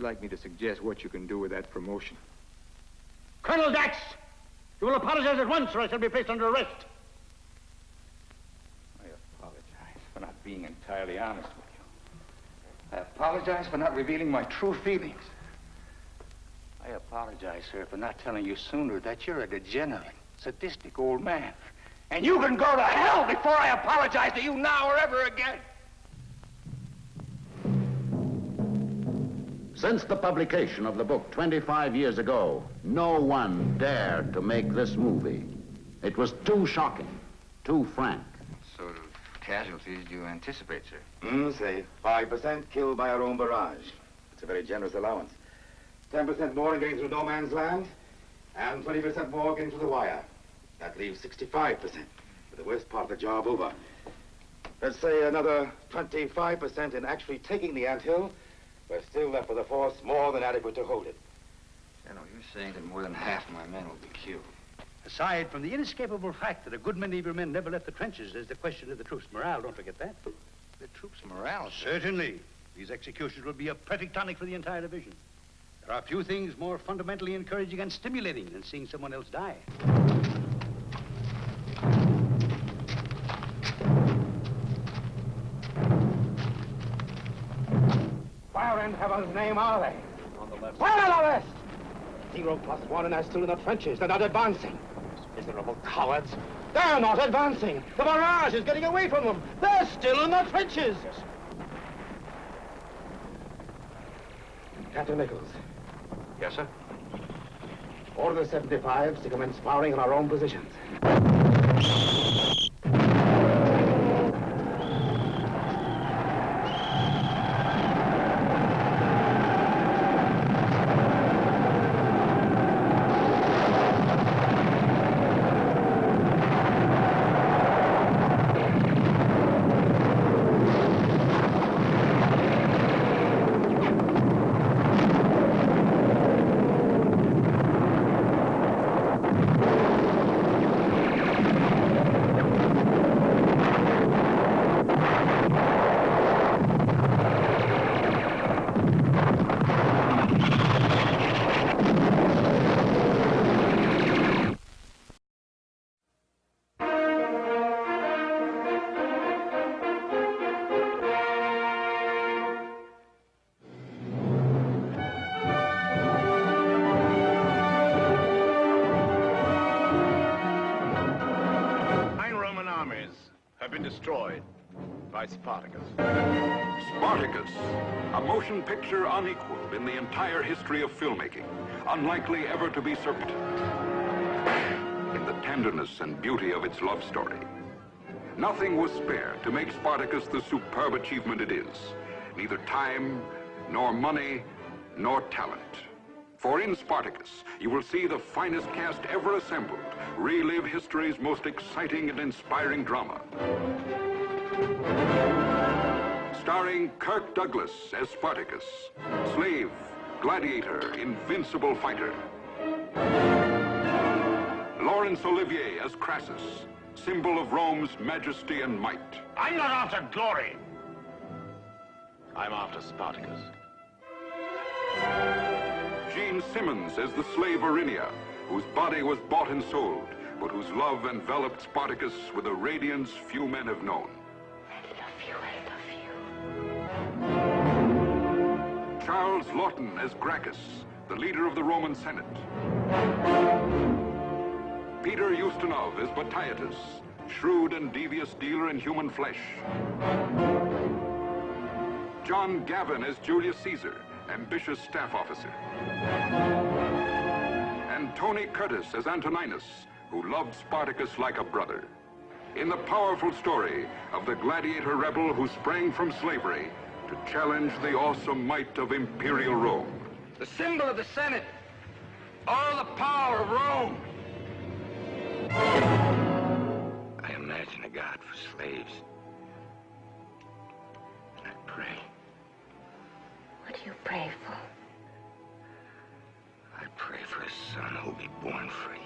like me to suggest what you can do with that promotion. Colonel Dax! You will apologize at once or I shall be placed under arrest. I apologize for not being entirely honest with you. I apologize for not revealing my true feelings. I apologize, sir, for not telling you sooner that you're a degenerate, sadistic old man. And you can go to hell before I apologize to you now or ever again. Since the publication of the book 25 years ago, no one dared to make this movie. It was too shocking, too frank. What sort of casualties do you anticipate, sir? Say 5% killed by our own barrage. It's a very generous allowance. 10% more in getting through no man's land, and 20% more getting through the wire. That leaves 65%, with the worst part of the job over. Let's say another 25% in actually taking the anthill. We're still left with a force more than adequate to hold it. General, you're saying that more than half my men will be killed. Aside from the inescapable fact that a good many of your men never left the trenches, there's the question of the troops' morale. Don't forget that. The troops' morale, sir? Certainly. These executions will be a perfect tonic for the entire division. There are few things more fundamentally encouraging and stimulating than seeing someone else die. Where in heaven's name are they? On the left. Where on the west? 0+1 and they're still in the trenches. They're not advancing. Miserable cowards. They're not advancing. The barrage is getting away from them. They're still in the trenches. Yes. Captain Nichols. Yes, sir? Order the 75s to commence firing on our own positions. Destroyed by Spartacus. Spartacus, a motion picture unequaled in the entire history of filmmaking, unlikely ever to be surpassed in the tenderness and beauty of its love story. Nothing was spared to make Spartacus the superb achievement it is, neither time, nor money, nor talent. For in Spartacus, you will see the finest cast ever assembled, relive history's most exciting and inspiring drama. Starring Kirk Douglas as Spartacus, slave, gladiator, invincible fighter. Laurence Olivier as Crassus, symbol of Rome's majesty and might. I'm not after glory. I'm after Spartacus. Gene Simmons as the slave Erinia, whose body was bought and sold, but whose love enveloped Spartacus with a radiance few men have known. Charles Lawton as Gracchus, the leader of the Roman Senate. Peter Ustinov as Batiatus, shrewd and devious dealer in human flesh. John Gavin as Julius Caesar, ambitious staff officer. And Tony Curtis as Antoninus, who loved Spartacus like a brother. In the powerful story of the gladiator rebel who sprang from slavery to challenge the awesome might of imperial Rome. The symbol of the Senate. All the power of Rome. I imagine a God for slaves. And I pray. What do you pray for? I pray for a son who'll be born free.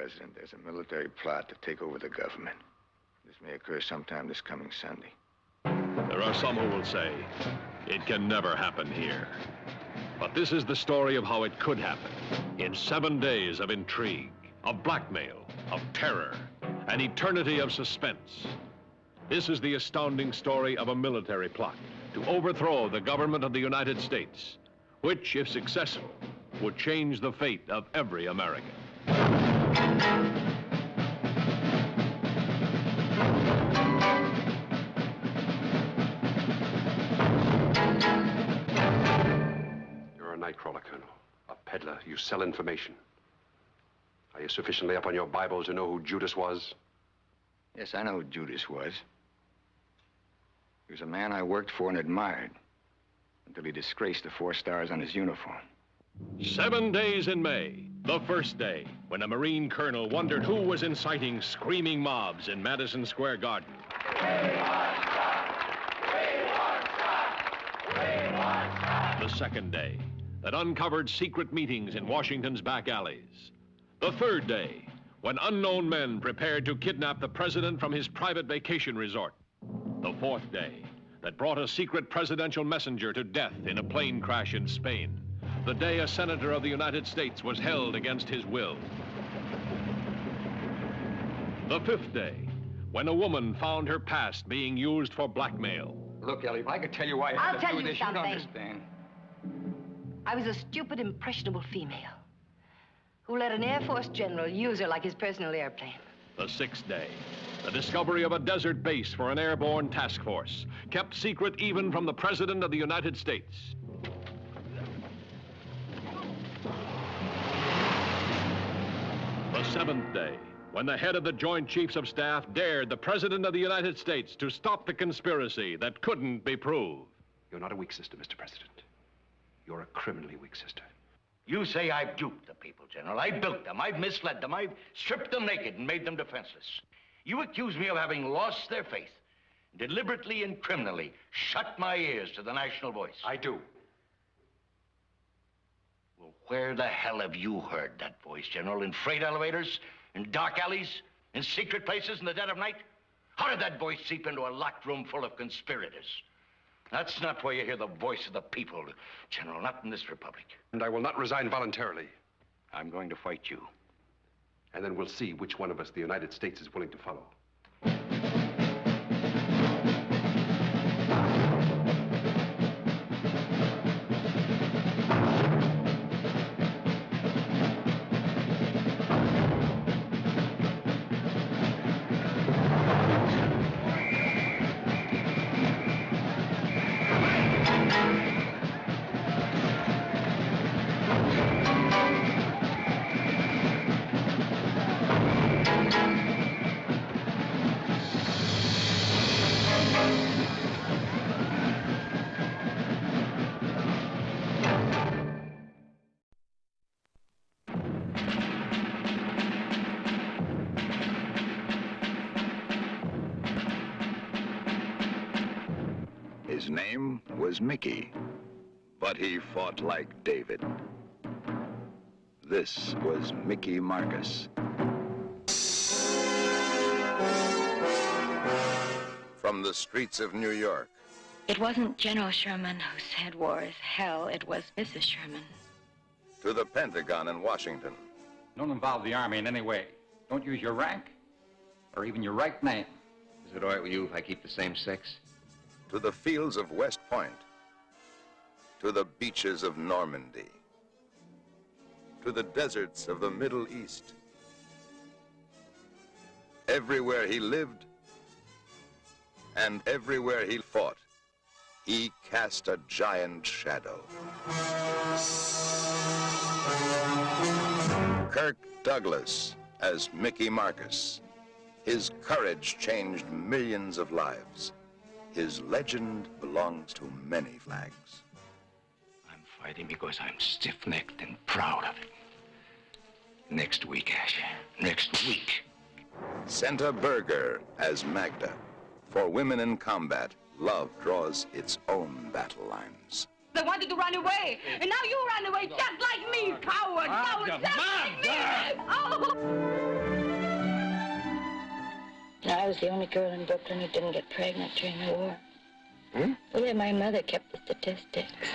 President, there's a military plot to take over the government. This may occur sometime this coming Sunday. There are some who will say it can never happen here. But this is the story of how it could happen. In 7 days of intrigue, of blackmail, of terror, an eternity of suspense. This is the astounding story of a military plot to overthrow the government of the United States, which, if successful, would change the fate of every American. You're a nightcrawler, Colonel. A peddler. You sell information. Are you sufficiently up on your Bible to know who Judas was? Yes, I know who Judas was. He was a man I worked for and admired until he disgraced the 4 stars on his uniform. 7 days in May, the first day, when a Marine colonel wondered who was inciting screaming mobs in Madison Square Garden. The second day, that uncovered secret meetings in Washington's back alleys. The third day, when unknown men prepared to kidnap the president from his private vacation resort. The fourth day, that brought a secret presidential messenger to death in a plane crash in Spain. The day a senator of the United States was held against his will. The fifth day, when a woman found her past being used for blackmail. Look, Ellie, if I could tell you why I I'll had to tell do you this, something. you'd understand. I was a stupid, impressionable female who let an Air Force general use her like his personal airplane. The sixth day, the discovery of a desert base for an airborne task force, kept secret even from the President of the United States. The seventh day, when the head of the Joint Chiefs of Staff dared the President of the United States to stop the conspiracy that couldn't be proved. You're not a weak sister, Mr. President. You're a criminally weak sister. You say I've duped the people, General. I built them. I've misled them. I've stripped them naked and made them defenseless. You accuse me of having lost their faith, deliberately and criminally shut my ears to the national voice. I do. Well, where the hell have you heard that voice, General? In freight elevators? In dark alleys? In secret places in the dead of night? How did that voice seep into a locked room full of conspirators? That's not where you hear the voice of the people, General, not in this republic. And I will not resign voluntarily. I'm going to fight you. And then we'll see which one of us the United States is willing to follow. His name was Mickey, but he fought like David. This was Mickey Marcus. From the streets of New York. It wasn't General Sherman who said war is hell. It was Mrs. Sherman. To the Pentagon in Washington. Don't involve the Army in any way. Don't use your rank or even your right name. Is it all right with you if I keep the same sex? To the fields of West Point. To the beaches of Normandy. To the deserts of the Middle East. Everywhere he lived and everywhere he fought, he cast a giant shadow. Kirk Douglas as Mickey Marcus. His courage changed millions of lives. His legend belongs to many flags. I'm fighting because I'm stiff-necked and proud of it. Next week, Ash. Next week. Senta Berger as Magda. For women in combat, love draws its own battle lines. They wanted to run away, and now you ran away just like me, coward! Coward, just like me! Oh! I was the only girl in Brooklyn who didn't get pregnant during the war. Hmm? Well, yeah, my mother kept the statistics.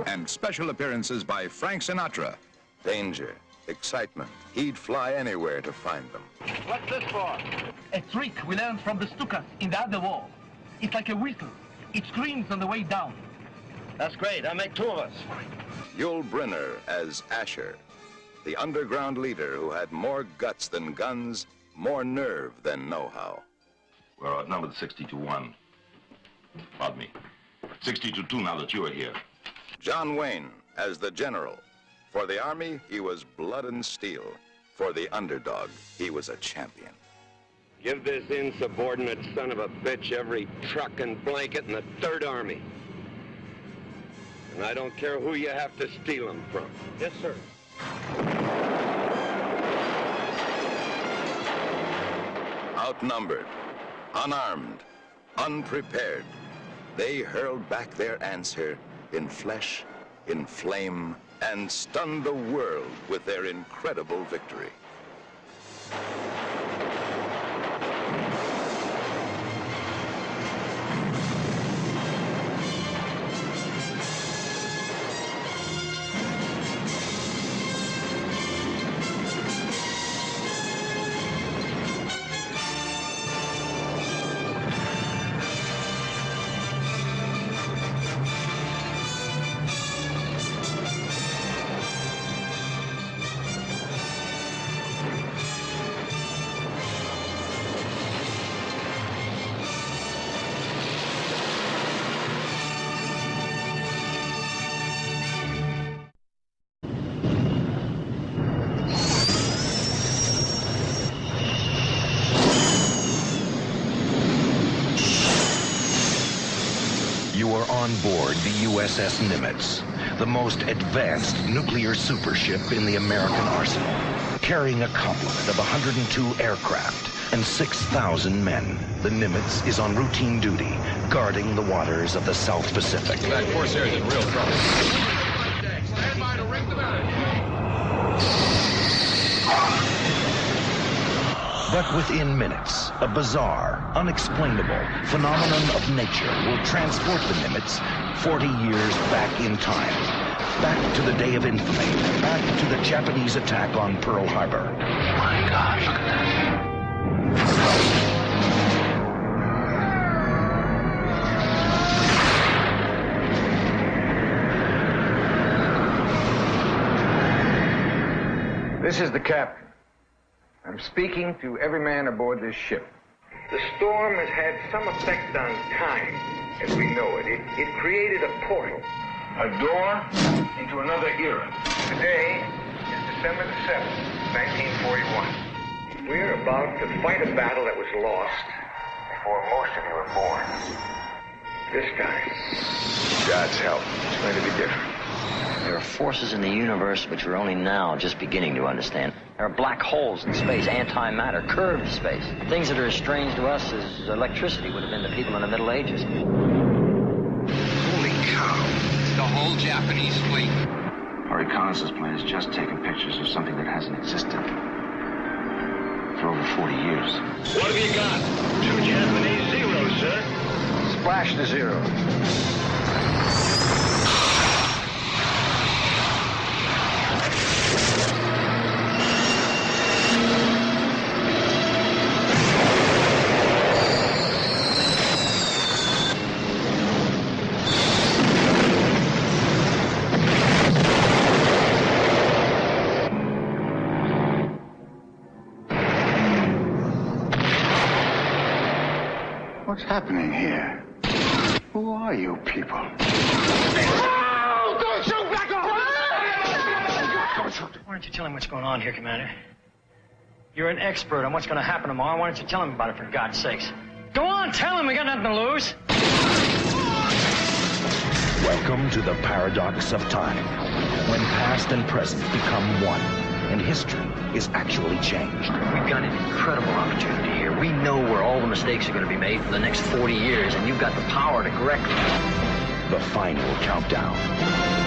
And special appearances by Frank Sinatra. Danger, excitement. He'd fly anywhere to find them. What's this for? A trick we learned from the Stukas in the other wall. It's like a whistle. It screams on the way down. That's great. I'll make 2 of us. Yul Brynner as Asher, the underground leader who had more guts than guns, more nerve than know-how. We're outnumbered 60-1. Pardon me. 60-2 now that you are here. John Wayne as the general. For the army, he was blood and steel. For the underdog, he was a champion. Give this insubordinate son of a bitch every truck and blanket in the 3rd Army. And I don't care who you have to steal them from. Yes, sir. Outnumbered, unarmed, unprepared, they hurled back their answer in flesh, in flame, and stunned the world with their incredible victory. On board the USS Nimitz, the most advanced nuclear supership in the American arsenal, carrying a complement of 102 aircraft and 6,000 men. The Nimitz is on routine duty, guarding the waters of the South Pacific. That Corsair's in real trouble. Stand by to ring the bell. But within minutes, a bizarre, unexplainable phenomenon of nature will transport the Nimitz 40 years back in time. Back to the day of infamy. Back to the Japanese attack on Pearl Harbor. My gosh, look at that. This is the captain. I'm speaking to every man aboard this ship. The storm has had some effect on time, as we know it. It created a portal. A door into another era. Today is December the 7th, 1941. We're about to fight a battle that was lost before most of you were born. This time, God's help, it's going to be different. There are forces in the universe which we're only now just beginning to understand. There are black holes in space, antimatter, curved space. Things that are as strange to us as electricity would have been to people in the Middle Ages. Holy cow. It's the whole Japanese fleet. Our reconnaissance plane has just taken pictures of something that hasn't existed for over 40 years. what have you got? 2 Japanese zeros, sir. Splash the zero. What's happening here? Who are you people? Oh, don't shoot! Back off! Why don't you tell him what's going on here, Commander? You're an expert on what's going to happen tomorrow. Why don't you tell him about it, for God's sakes? Go on, tell him. We got nothing to lose. Welcome to the paradox of time, when past and present become one, and history is actually changed. We've got an incredible opportunity here. We know where all the mistakes are going to be made for the next 40 years, and you've got the power to correct them. the final countdown.